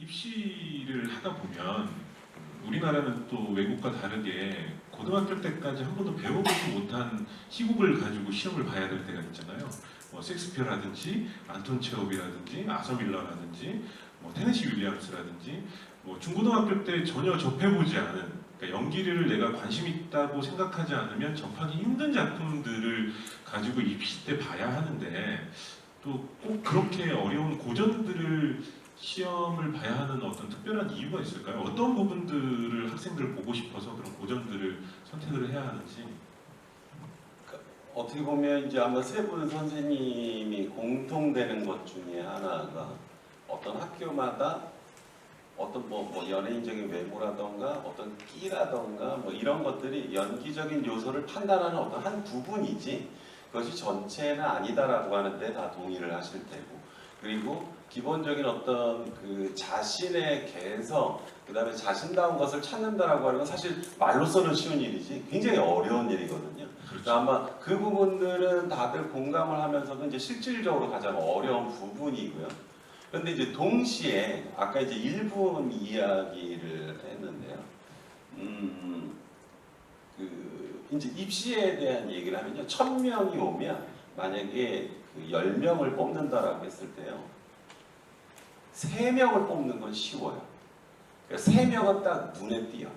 입시를 하다 보면 우리나라는 또 외국과 다르게 고등학교 때까지 한 번도 배워보지 못한 희곡을 가지고 시험을 봐야 될 때가 있잖아요. 뭐 셰익스피어라든지 안톤 체홉이라든지 아서 밀러라든지 뭐 테네시 윌리엄스라든지 뭐 중고등학교 때 전혀 접해보지 않은, 그러니까 연기를 내가 관심 있다고 생각하지 않으면 접하기 힘든 작품들을 가지고 입시 때 봐야 하는데, 또 꼭 그렇게 어려운 고전들을 시험을 봐야 하는 어떤 특별한 이유가 있을까요? 어떤 부분들을 학생들 보고 싶어서 그런 고전들을 선택을 해야 하는지. 어떻게 보면 이제 아마 세 분 선생님이 공통되는 것 중에 하나가 어떤 학교마다 어떤 뭐 연예인적인 외모라던가 어떤 끼라던가 뭐 이런 것들이 연기적인 요소를 판단하는 어떤 한 부분이지 그것이 전체는 아니다라고 하는데 다 동의를 하실 테고, 그리고 기본적인 어떤 그 자신의 개성, 그 다음에 자신다운 것을 찾는다라고 하는 건 사실 말로서는 쉬운 일이지 굉장히 어려운 일이거든요. 그렇죠. 아마 그 부분들은 다들 공감을 하면서도 이제 실질적으로 가장 어려운 부분이고요. 그런데 이제 동시에 아까 이제 일본 이야기를 했는데요. 이제 입시에 대한 얘기를 하면요. 1000명이 오면 만약에 그 10명을 뽑는다라고 했을 때요. 3명을 뽑는 건 쉬워요. 그러니까 3명은 딱 눈에 띄어.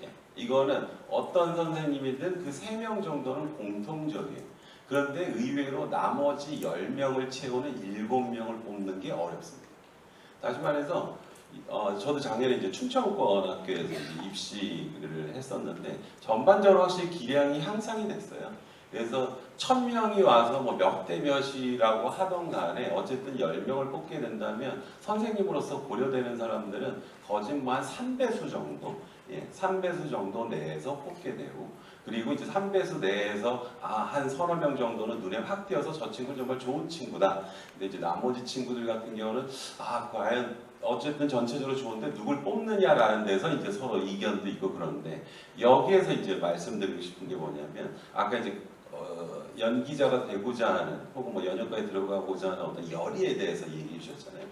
예. 이거는 어떤 선생님이든 그 3명 정도는 공통적이에요. 그런데 의외로 나머지 10명을 채우는 7명을 뽑는 게 어렵습니다. 다시 말해서 저도 작년에 이제 춘천권 학교에서 이제 입시를 했었는데 전반적으로 확실히 기량이 향상이 됐어요. 그래서 1000명이 와서 뭐 몇 대 몇이라고 하던 간에 어쨌든 10명을 뽑게 된다면 선생님으로서 고려되는 사람들은 거짓 한 3배수 정도, 3배수 정도 내에서 뽑게 되고, 그리고 이제 3배수 내에서 한 서너 명 정도는 눈에 확 띄어서 저 친구는 정말 좋은 친구다. 근데 이제 나머지 친구들 같은 경우는 과연 어쨌든 전체적으로 좋은데 누굴 뽑느냐라는 데서 이제 서로 이견도 있고, 그런데 여기에서 이제 말씀드리고 싶은 게 뭐냐면 아까 이제 연기자가 되고자 하는 혹은 뭐 연영과에 들어가고자 하는 어떤 열의에 대해서 얘기해 주셨잖아요.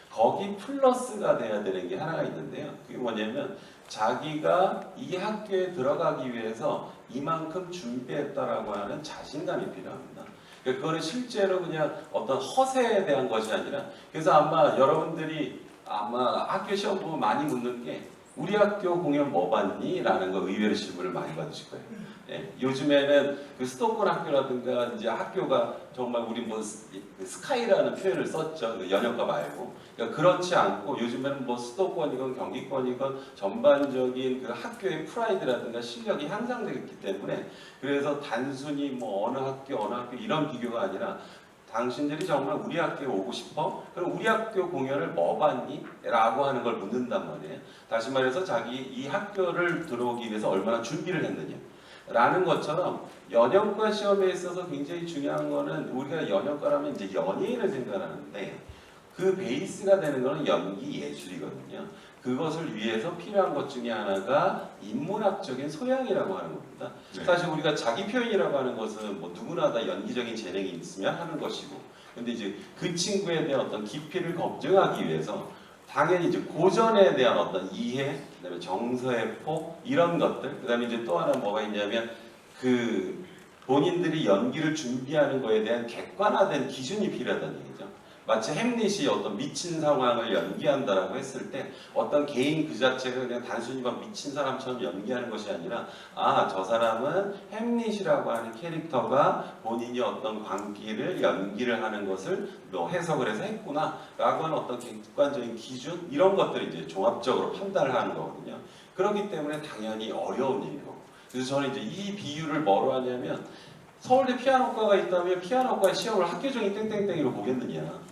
거기 플러스가 돼야 되는 게 하나가 있는데요. 그게 뭐냐면 자기가 이 학교에 들어가기 위해서 이만큼 준비했다라고 하는 자신감이 필요합니다. 그거는 실제로 그냥 어떤 허세에 대한 것이 아니라, 그래서 아마 여러분들이 아마 학교 시험 보면 많이 묻는 게 우리 학교 공연 뭐 봤니? 라는 거 의외로 질문을 많이 받으실 거예요. 요즘에는 그 수도권 학교라든가 이제 학교가 정말 우리 뭐 스카이라는 표현을 썼죠. 그 연영과 말고. 그러니까 그렇지 않고 요즘에는 뭐 수도권이건 경기권이건 전반적인 그 학교의 프라이드라든가 실력이 향상되기 때문에, 그래서 단순히 뭐 어느 학교 이런 비교가 아니라 당신들이 정말 우리 학교에 오고 싶어? 그럼 우리 학교 공연을 뭐 봤니? 라고 하는 걸 묻는단 말이에요. 다시 말해서 자기 이 학교를 들어오기 위해서 얼마나 준비를 했느냐 라는 것처럼 연영과 시험에 있어서 굉장히 중요한 거는, 우리가 연영과라면 이제 연예인을 생각하는데 그 베이스가 되는 거는 연기 예술이거든요. 그것을 위해서 필요한 것 중에 하나가 인문학적인 소양이라고 하는 겁니다. 네. 사실 우리가 자기 표현이라고 하는 것은 뭐 누구나 다 연기적인 재능이 있으면 하는 것이고, 근데 이제 그 친구에 대한 어떤 깊이를 검증하기 위해서 당연히 이제 고전에 대한 어떤 이해, 그다음에 정서의 폭 이런 것들, 그다음에 이제 또 하나 뭐가 있냐면 그 본인들이 연기를 준비하는 거에 대한 객관화된 기준이 필요하다는 얘기죠. 마치 햄릿이 어떤 미친 상황을 연기한다라고 했을 때 어떤 개인 그 자체가 그냥 단순히 막 미친 사람처럼 연기하는 것이 아니라, 저 사람은 햄릿이라고 하는 캐릭터가 본인이 어떤 광기를 연기를 하는 것을 뭐 해석을 해서 했구나 라고 하는 어떤 객관적인 기준, 이런 것들을 이제 종합적으로 판단을 하는 거거든요. 그렇기 때문에 당연히 어려운 일이고, 그래서 저는 이제 이 비유를 뭐로 하냐면, 서울대 피아노과가 있다면 피아노과의 시험을 학교종이 땡땡땡이로 보겠느냐.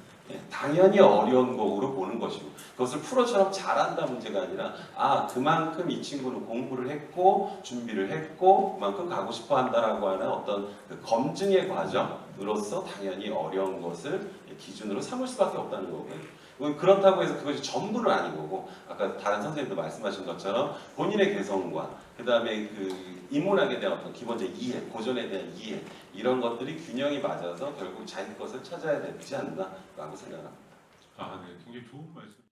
당연히 어려운 곡으로 보는 것이고, 그것을 프로처럼 잘한다 문제가 아니라 그만큼 이 친구는 공부를 했고 준비를 했고 그만큼 가고 싶어 한다라고 하는 어떤 그 검증의 과정으로서 당연히 어려운 것을 기준으로 삼을 수밖에 없다는 거고요. 그렇다고 해서 그것이 전부는 아닌 거고, 아까 다른 선생님도 말씀하신 것처럼 본인의 개성과 그 다음에 그 인문학에 대한 어떤 기본적 이해, 고전에 대한 이해, 이런 것들이 균형이 맞아서 결국 자기 것을 찾아야 되지 않나라고 생각합니다. 네, 굉장히 좋은 말씀.